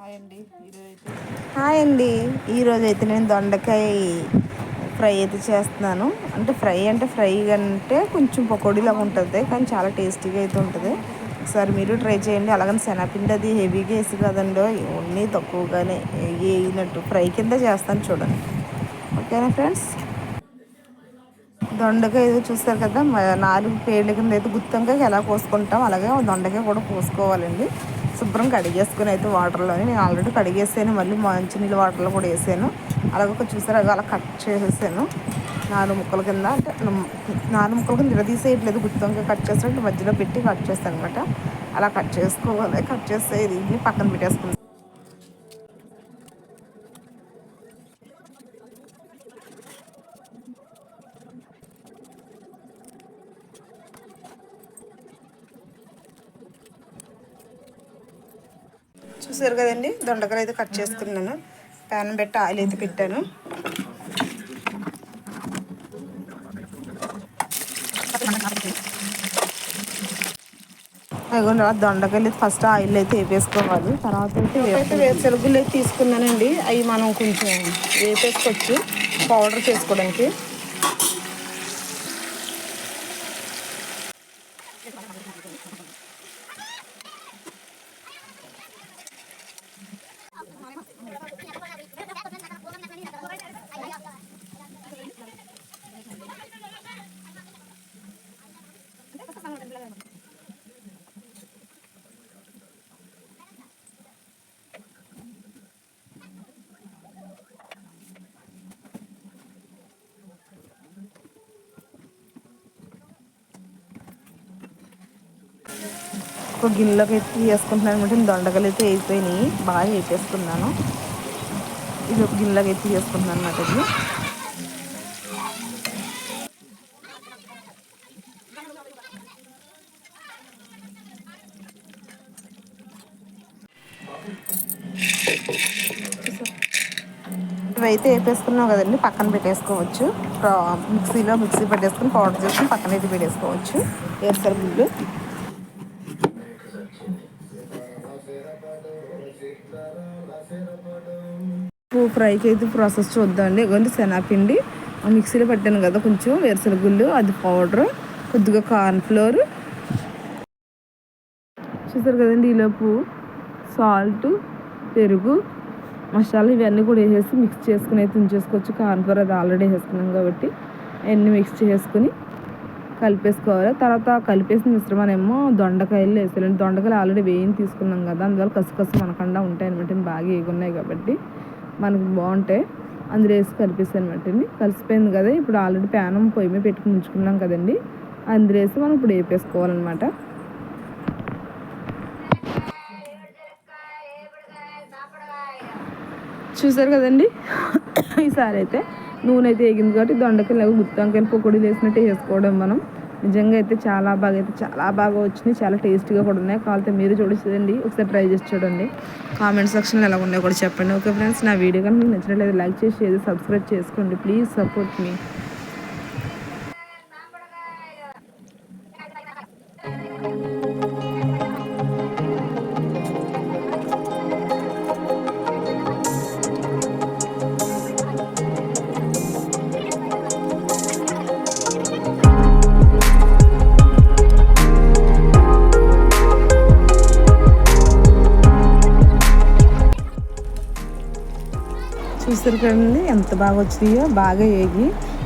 Hi అండి. ఈరోజు అయితే నేను దొండకాయ ఫ్రై అయితే చేస్తున్నాను. అంటే ఫ్రై అంటే కొంచెం పకోడీలాగా ఉంటుంది, కానీ చాలా టేస్టీగా అయితే ఉంటుంది. ఒకసారి మీరు ట్రై చేయండి. అలాగని శనగపిండి అది హెవీగా వేసి కదండో, ఓన్లీ తక్కువగానే వేయినట్టు ఫ్రై కింద చేస్తాను చూడండి. ఓకేనా ఫ్రెండ్స్? దొండకాయ ఏదో చూస్తారు కదా, 4 పేర్ల కింద అయితే గుత్తంకాయకి ఎలా కోసుకుంటాం అలాగే దొండకాయ కూడా కోసుకోవాలండి. శుభ్రం కడిగేసుకుని అయితే వాటర్లోని నేను ఆల్రెడీ కడిగేసాను, మళ్ళీ మంచినీళ్ళు వాటర్లో కూడా వేసాను. అలాగ చూసారు అలా కట్ చేసేసాను 4 ముక్కల కింద. అంటే 4 ముక్కల కింద విడదీసేయట్లేదు, గుత్తంకాయ కట్ చేసినట్టు మధ్యలో పెట్టి కట్ చేస్తాను అనమాట. అలా కట్ చేసుకోవాలి. కట్ చేస్తే ఇది పక్కన పెట్టేసుకుంటాను. చూసారు కదండి, దొండకాయలు అయితే కట్ చేసుకున్నాను. ప్యాన్ పెట్టి ఆయిల్ అయితే పెట్టాను. అదిగోండి, దొండకాయలు ఫస్ట్ ఆయిల్ అయితే వేపేసుకోవాలి. తర్వాత అయితే వేరుశనగుళ్ళు అయితే తీసుకున్నానండి. అవి మనం కొంచెం వేపేసుకోవచ్చు పౌడర్ చేసుకోవడానికి. ఒక గిన్నెలోకి అయితే వేసుకుంటున్నాను అనమాట. దొండకాయలు అయితే అయిపోయినాయి, బాగా వేసేసుకున్నాను. ఇది ఒక గిన్నెలోకి అయితే వేసుకుంటున్నాను అనమాట. ఇది ఇవైతే వేపేసుకున్నాం కదండి, పక్కన పెట్టేసుకోవచ్చు. మిక్సీ పెట్టేసుకుని పౌడర్ చేసుకుని పక్కన అయితే పెట్టేసుకోవచ్చు. వేరుశనగుళ్ళు ఫ్రైకి అయితే ప్రాసెస్ చూద్దామండి. ఇదిగోండి శనగపిండి మిక్సీలో పెట్టాను కదా, కొంచెం వేరుశనగుళ్ళు, అది పౌడర్, కొద్దిగా కార్న్ఫ్లోర్ చూసారు కదండి. ఈలోపు సాల్ట్, పెరుగు, మసాలా ఇవన్నీ కూడా వేసేసి మిక్స్ చేసుకుని అయితే ఉంచేసుకోవచ్చు. కార్న్ఫ్లోర్ అది ఆల్రెడీ వేసుకున్నాం కాబట్టి అవన్నీ మిక్స్ చేసుకుని కలిపేసుకోవాలి. తర్వాత కలిపేసిన మిశ్రమానేమో దొండకాయలు వేసేయాలండి. దొండకాయలు ఆల్రెడీ వేయించి తీసుకున్నాం కదా, అందువల్ల కసుకసు మనకుండా ఉంటాయి అనమాట. బాగా వేగున్నాయి కాబట్టి మనకు బాగుంటాయి. అందులో వేసి కలిపేసాను అనమాట. కలిసిపోయింది కదా, ఇప్పుడు ఆల్రెడీ ప్యానం పొయ్యి మీద పెట్టుకుని ఉంచుకున్నాం కదండి, అందులో వేసి మనం ఇప్పుడు వేపేసుకోవాలన్నమాట. చూసారు కదండి, ఈసారి అయితే నూనె అయితే వేగింది కాబట్టి దొండకాయలు గుత్తంకాయలు పకోడీలు వేసినట్టు వేసుకోవడం మనం. నిజంగా అయితే చాలా బాగా వచ్చినాయి, చాలా టేస్టీగా కూడా ఉన్నాయి. కావాలంటే మీరు చూడండి, ఒకసారి ట్రై చేసి చూడండి. కామెంట్ సెక్షన్లో ఎలా ఉన్నాయో కూడా చెప్పండి. ఓకే ఫ్రెండ్స్, నా వీడియో కానీ మీకు నచ్చినట్లయితే లైక్ చేసి సబ్స్క్రైబ్ చేసుకోండి. ప్లీజ్ సపోర్ట్ మీ. చూసారు కదండి ఎంత బాగా వచ్చినాయో, బాగా వేగి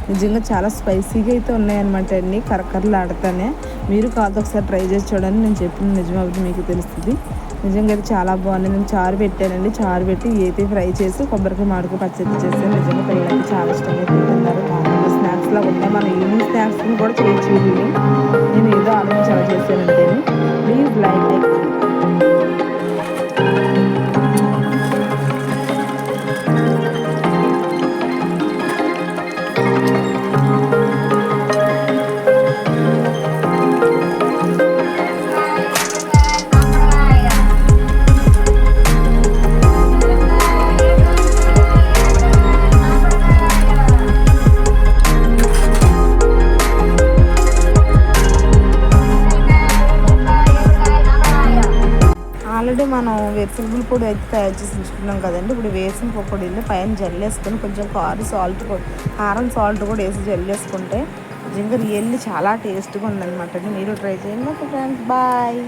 నిజంగా చాలా స్పైసీగా అయితే ఉన్నాయన్నమాట. అన్నీ కరకరలు ఆడతానే. మీరు కాదు ఒకసారి ట్రై చేసి చూడండి, నేను చెప్పిన నిజం అవుతుంది మీకు తెలుస్తుంది. నిజంగా అయితే చాలా బాగుంది. నేను చారు పెట్టానండి, చారు పెట్టి అయితే ఫ్రై చేసి కొబ్బరికి మాడుకు పచ్చడి చేసాను. నిజంగా పిల్లలకి చాలా ఇష్టంగా తింటున్నారు. మామూలుగా స్నాక్స్ లాగా ఉన్నాయి, మన ఈవినింగ్ స్నాక్స్ని కూడా చేయొచ్చు. నేను ఏదో ఆలోచించి అలా చేశానంటే. ప్లీజ్ లైక్ ఆల్రెడీ మనం వెజిటబుల్ పొడి అయితే తయారు చేసి ఉంచుకున్నాం కదండి. ఇప్పుడు వేసిన పకోడీలు పైన జల్లేసుకొని కొంచెం కారం సాల్ట్ కూడా వేసి జల్లేసుకుంటే నిజంగా రియల్లీ చాలా టేస్ట్గా ఉందన్నమాట అండి. మీరు ట్రై చేయండి. Okay friends, bye.